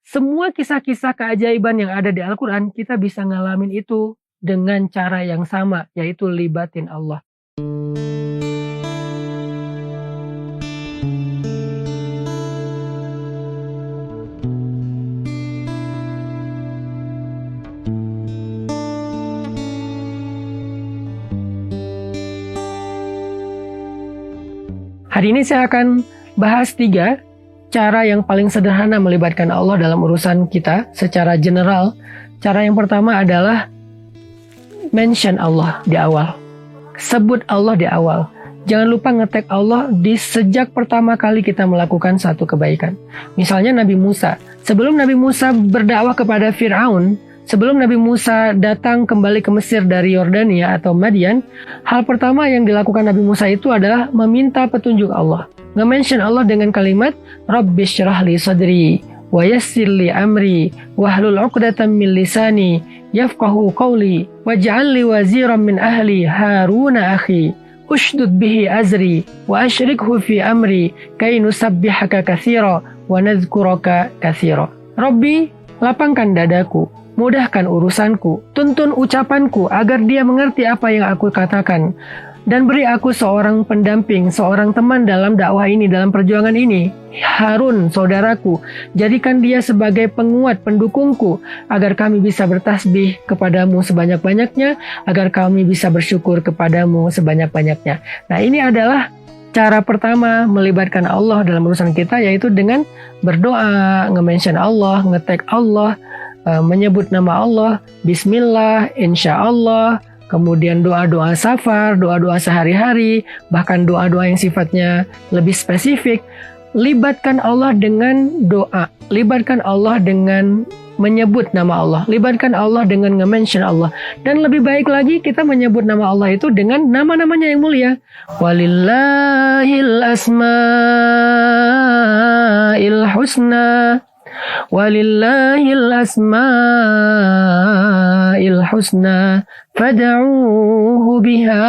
Semua kisah-kisah keajaiban yang ada di Al-Quran, kita bisa ngalamin itu dengan cara yang sama, yaitu libatin Allah. Hari ini saya akan bahas 3 cara yang paling sederhana melibatkan Allah dalam urusan kita secara general. Cara yang pertama adalah mention Allah di awal. Sebut Allah di awal. Jangan lupa nge-tag Allah di sejak pertama kali kita melakukan satu kebaikan. Misalnya Nabi Musa. Sebelum Nabi Musa berdakwah kepada Fir'aun, sebelum Nabi Musa datang kembali ke Mesir dari Yordania atau Madian, hal pertama yang dilakukan Nabi Musa itu adalah meminta petunjuk Allah. Nge-mention Allah dengan kalimat, Rabbi syrah li sadri, wa yassir li amri, wahlul uqdatan min lisani, yafqahu qawli, waj'al li waziran min ahli, Haruna akhi, ushdud bihi azri, wa ashrikhu fi amri, kay nusabbihaka katsira, wa nadhkuraka katsira. Rabbi, lapangkan dadaku, mudahkan urusanku, tuntun ucapanku agar dia mengerti apa yang aku katakan. Dan beri aku seorang pendamping, seorang teman dalam dakwah ini, dalam perjuangan ini. Harun, saudaraku, jadikan dia sebagai penguat, pendukungku, agar kami bisa bertasbih kepadamu sebanyak-banyaknya, agar kami bisa bersyukur kepadamu sebanyak-banyaknya. Nah, ini adalah cara pertama melibatkan Allah dalam urusan kita, yaitu dengan berdoa, nge-mention Allah, nge-tag Allah, menyebut nama Allah, bismillah, insya Allah, kemudian doa-doa safar, doa-doa sehari-hari, bahkan doa-doa yang sifatnya lebih spesifik. Libatkan Allah dengan doa, libatkan Allah dengan menyebut nama Allah, libatkan Allah dengan nge-mention Allah. Dan lebih baik lagi kita menyebut nama Allah itu dengan nama-namanya yang mulia. Walillahil asma'il husna, walillahil asma'il husna fad'uhu biha.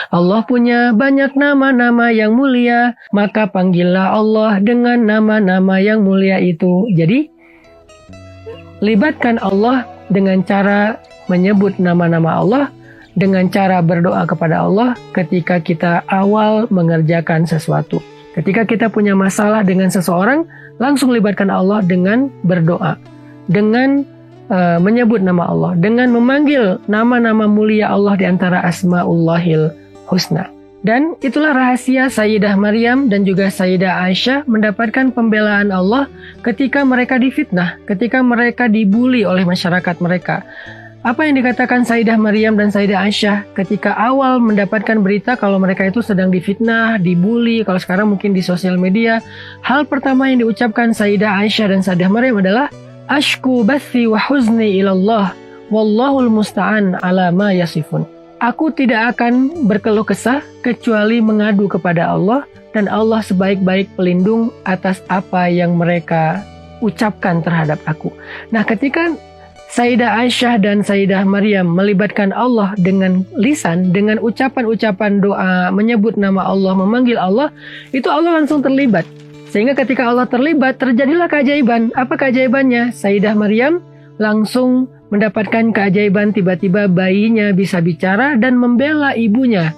Allah punya banyak nama-nama yang mulia, maka panggillah Allah dengan nama-nama yang mulia itu. Jadi libatkan Allah dengan cara menyebut nama-nama Allah, dengan cara berdoa kepada Allah ketika kita awal mengerjakan sesuatu. Ketika kita punya masalah dengan seseorang, langsung libatkan Allah dengan berdoa, dengan menyebut nama Allah, dengan memanggil nama-nama mulia Allah di antara Asma'ullahil Husna. Dan itulah rahasia Sayyidah Maryam dan juga Sayyidah Aisyah mendapatkan pembelaan Allah ketika mereka difitnah, ketika mereka dibuli oleh masyarakat mereka. Apa yang dikatakan Sayyidah Maryam dan Sayyidah Aisyah ketika awal mendapatkan berita kalau mereka itu sedang difitnah, dibuli, kalau sekarang mungkin di sosial media. Hal pertama yang diucapkan Sayyidah Aisyah dan Sayyidah Maryam adalah Ashku bathi wa huzni ilallah, wallahul musta'an ala ma yasifun. Aku tidak akan berkeluh kesah kecuali mengadu kepada Allah, dan Allah sebaik-baik pelindung atas apa yang mereka ucapkan terhadap aku. Nah, ketika Sayyidah Aisyah dan Sayyidah Maryam melibatkan Allah dengan lisan, dengan ucapan-ucapan doa, menyebut nama Allah, memanggil Allah, itu Allah langsung terlibat. Sehingga ketika Allah terlibat, terjadilah keajaiban. Apa keajaibannya? Sayyidah Maryam langsung mendapatkan keajaiban, tiba-tiba bayinya bisa bicara dan membela ibunya.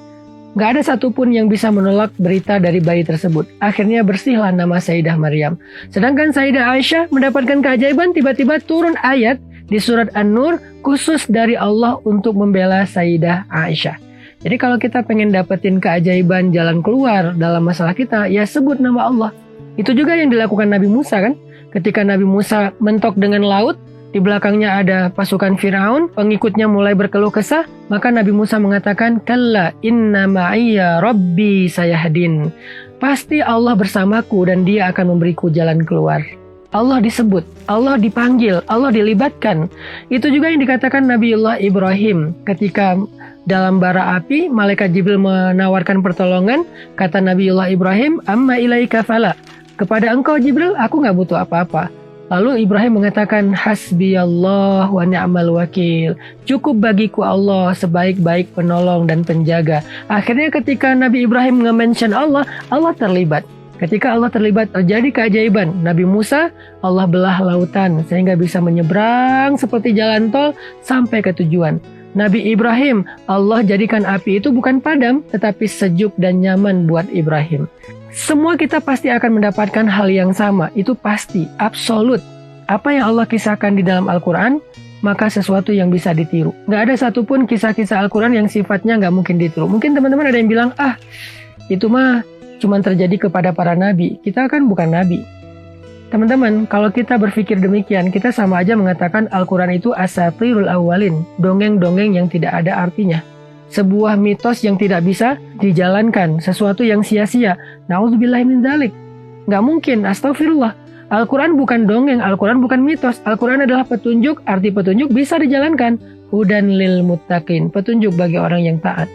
Gak ada satupun yang bisa menolak berita dari bayi tersebut. Akhirnya bersihlah nama Sayyidah Maryam. Sedangkan Sayyidah Aisyah mendapatkan keajaiban, tiba-tiba turun ayat di surat An-Nur khusus dari Allah untuk membela Sayyidah Aisyah. Jadi kalau kita pengen dapetin keajaiban jalan keluar dalam masalah kita, ya sebut nama Allah. Itu juga yang dilakukan Nabi Musa kan. Ketika Nabi Musa mentok dengan laut, di belakangnya ada pasukan Fir'aun, pengikutnya mulai berkeluh kesah, maka Nabi Musa mengatakan, Kalla inna ma'iyya rabbi sayahdin. Pasti Allah bersamaku dan dia akan memberiku jalan keluar. Allah disebut, Allah dipanggil, Allah dilibatkan. Itu juga yang dikatakan Nabiullah Ibrahim ketika dalam bara api, malaikat Jibril menawarkan pertolongan, kata Nabiullah Ibrahim, amma ilaika fala. Kepada engkau Jibril, aku gak butuh apa-apa. Lalu Ibrahim mengatakan, hasbiyallah wa ni'mal wakil. Cukup bagiku Allah sebaik-baik penolong dan penjaga. Akhirnya ketika Nabi Ibrahim nge-mention Allah, Allah terlibat. Ketika Allah terlibat terjadi keajaiban, Nabi Musa Allah belah lautan sehingga bisa menyeberang seperti jalan tol sampai ke tujuan. Nabi Ibrahim Allah jadikan api itu bukan padam tetapi sejuk dan nyaman buat Ibrahim. Semua kita pasti akan mendapatkan hal yang sama, itu pasti, absolut. Apa yang Allah kisahkan di dalam Al-Quran, maka sesuatu yang bisa ditiru. Nggak ada satupun kisah-kisah Al-Quran yang sifatnya nggak mungkin ditiru. Mungkin teman-teman ada yang bilang, itu mah cuma terjadi kepada para nabi. Kita kan bukan nabi. Teman-teman, kalau kita berpikir demikian, kita sama aja mengatakan Al-Quran itu asatirul awwalin, dongeng-dongeng yang tidak ada artinya. Sebuah mitos yang tidak bisa dijalankan, sesuatu yang sia-sia. Na'udzubillahi min dzalik. Nggak mungkin, astagfirullah. Al-Quran bukan dongeng, Al-Quran bukan mitos. Al-Quran adalah petunjuk, arti petunjuk bisa dijalankan. Hudan lil muttaqin, petunjuk bagi orang yang taat.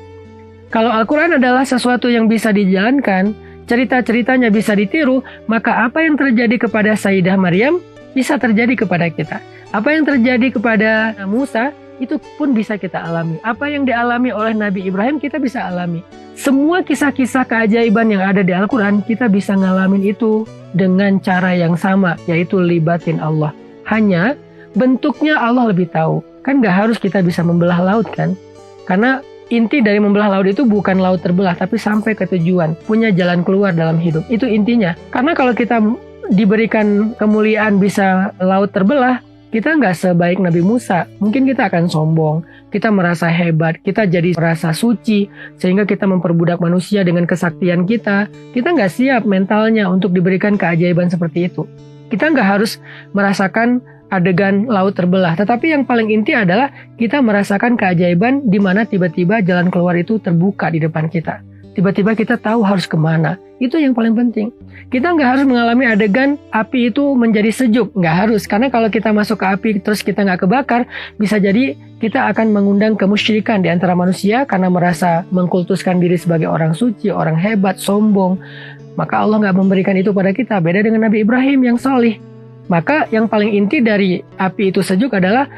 Kalau Al-Quran adalah sesuatu yang bisa dijalankan, cerita-ceritanya bisa ditiru, maka apa yang terjadi kepada Sayyidah Maryam bisa terjadi kepada kita. Apa yang terjadi kepada Musa, itu pun bisa kita alami. Apa yang dialami oleh Nabi Ibrahim, kita bisa alami. Semua kisah-kisah keajaiban yang ada di Al-Quran, kita bisa ngalamin itu dengan cara yang sama, yaitu libatin Allah. Hanya bentuknya Allah lebih tahu. Kan gak harus kita bisa membelah laut kan? Karena inti dari membelah laut itu bukan laut terbelah, tapi sampai ke tujuan, punya jalan keluar dalam hidup. Itu intinya. Karena kalau kita diberikan kemuliaan bisa laut terbelah, kita nggak sebaik Nabi Musa. Mungkin kita akan sombong, kita merasa hebat, kita jadi merasa suci, sehingga kita memperbudak manusia dengan kesaktian kita. Kita nggak siap mentalnya untuk diberikan keajaiban seperti itu. Kita nggak harus merasakan adegan laut terbelah. Tetapi yang paling inti adalah kita merasakan keajaiban di mana tiba-tiba jalan keluar itu terbuka di depan kita. Tiba-tiba kita tahu harus kemana. Itu yang paling penting. Kita nggak harus mengalami adegan api itu menjadi sejuk. Nggak harus. Karena kalau kita masuk ke api terus kita nggak kebakar, bisa jadi kita akan mengundang kemusyrikan di antara manusia karena merasa mengkultuskan diri sebagai orang suci, orang hebat, sombong. Maka Allah nggak memberikan itu pada kita. Beda dengan Nabi Ibrahim yang salih. Maka yang paling inti dari api itu sejuk adalah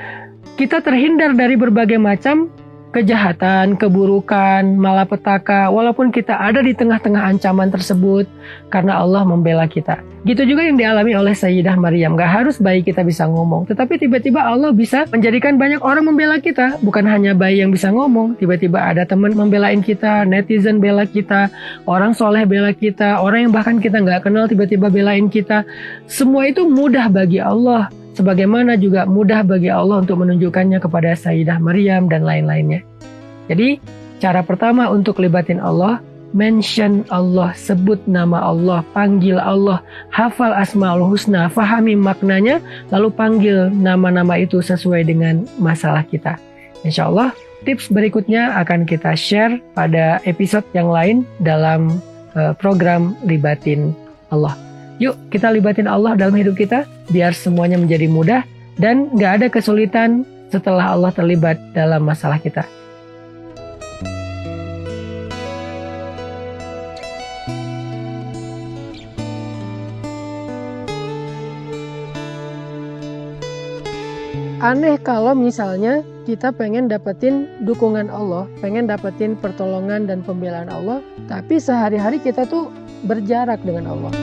kita terhindar dari berbagai macam kejahatan, keburukan, malapetaka, walaupun kita ada di tengah-tengah ancaman tersebut karena Allah membela kita. Gitu juga yang dialami oleh Sayyidah Maryam. Gak harus bayi kita bisa ngomong, tetapi tiba-tiba Allah bisa menjadikan banyak orang membela kita. Bukan hanya bayi yang bisa ngomong, tiba-tiba ada teman membelain kita, netizen bela kita, orang soleh bela kita, orang yang bahkan kita gak kenal tiba-tiba belain kita. Semua itu mudah bagi Allah. Sebagaimana juga mudah bagi Allah untuk menunjukkannya kepada Sayyidah Maryam dan lain-lainnya. Jadi, cara pertama untuk libatin Allah, mention Allah, sebut nama Allah, panggil Allah, hafal Asmaul Husna, fahami maknanya, lalu panggil nama-nama itu sesuai dengan masalah kita. Insya Allah, tips berikutnya akan kita share pada episode yang lain dalam program Libatin Allah. Yuk kita libatin Allah dalam hidup kita biar semuanya menjadi mudah dan gak ada kesulitan setelah Allah terlibat dalam masalah kita. Aneh kalau misalnya kita pengen dapetin dukungan Allah, pengen dapetin pertolongan dan pembelaan Allah, tapi sehari-hari kita tuh berjarak dengan Allah.